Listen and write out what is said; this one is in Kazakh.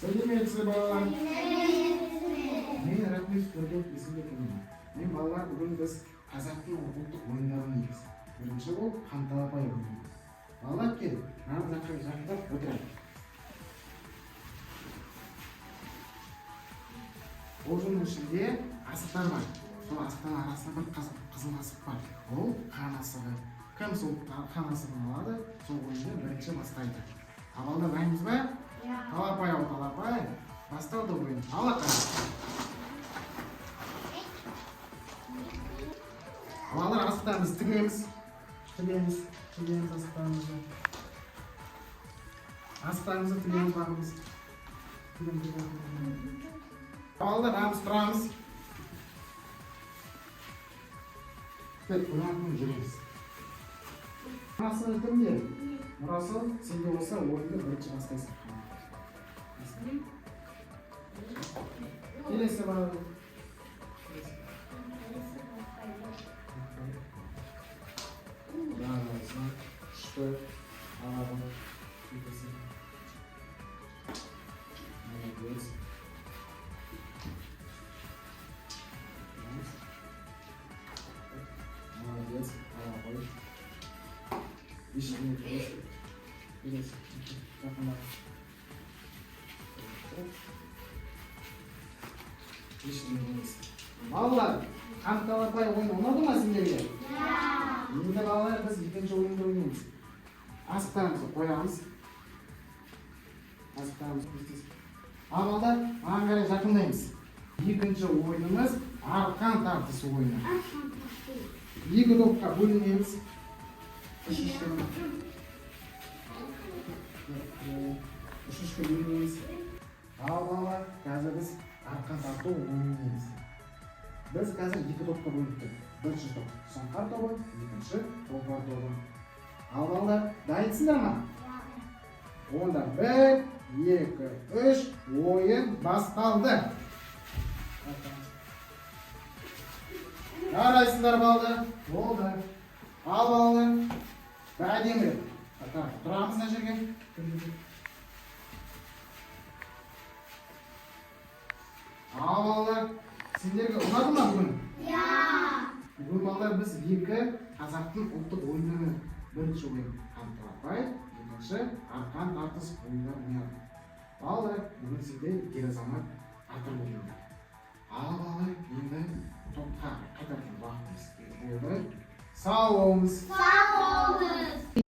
Сәлеметсіз балалар. Мен рахмет көрген есімде тұрмын. Мен балалар бүгін біз қазақтың ұлттық ойындарын ойнаймыз. Бірінші ол қанталапай ойыны. Балалар кел, мына жақындап отырайық. Ойынның ішінде асықтар бар. Сол асықтың арасында бір қызыл асық бар. Ол қан асығы. Кім сол қан асығын алады, сол ойынды бірінші бастайды. Балалар дайынбыз ба? Талапай ау, талапай. Басталды ойын. Алақай. Балалар асықтарымызды тігеміз. Тігеміз асықтарымызды. Асықтарымызды тігеміз бағымыз. Балалар рамыз тұрамыз. Бұнатын жүреміз. Мұрасы кімде? Мұрасы сенде болса ойынды бірінші бастайсың. Келесі бар. Бағасын, күшті, алабын, кетесің. Молодец. Молодец, алабын. Ешкіне келесі. Жақында. Балалар, қанталапай ойын ұнады ма сендерге? Енді балалар біз екінші ойынды ойнаймыз. Асықтарымызды қоямыз. Балалар, маған қарай жақындаймыз. Екінші ойынымыз арқан тартысы ойыны. Екі топқа бөлінеміз. Үшінші бөлінеміз. Балалар, қазір біз арқан тарту ойнаймыз. Біз қазір екі топқа бөлініп. Бірінші топ сұңқар тобы, екінші толпар тобы. Балалар, дайынсыңдар ма? Онда 1, 2, 3 ойын басталды. Жарайсыңдар балалар. Болды. Ал балалар. Әдемі. Тұрамыз мына жерге. Ал балалар, сендерге ұнады ма бүгін? Бүгін балалар біз екі қазақтың ұлттық ойындарын бірінші ойын қанталапай, екінші арқан тартыс ойындарын ойнадық. Балалар, бүгін сендер ер-азамат атыр болдыңдар. Ал балалар, енді топқа қайтатын уақытымыз болды. Сау болыңыз.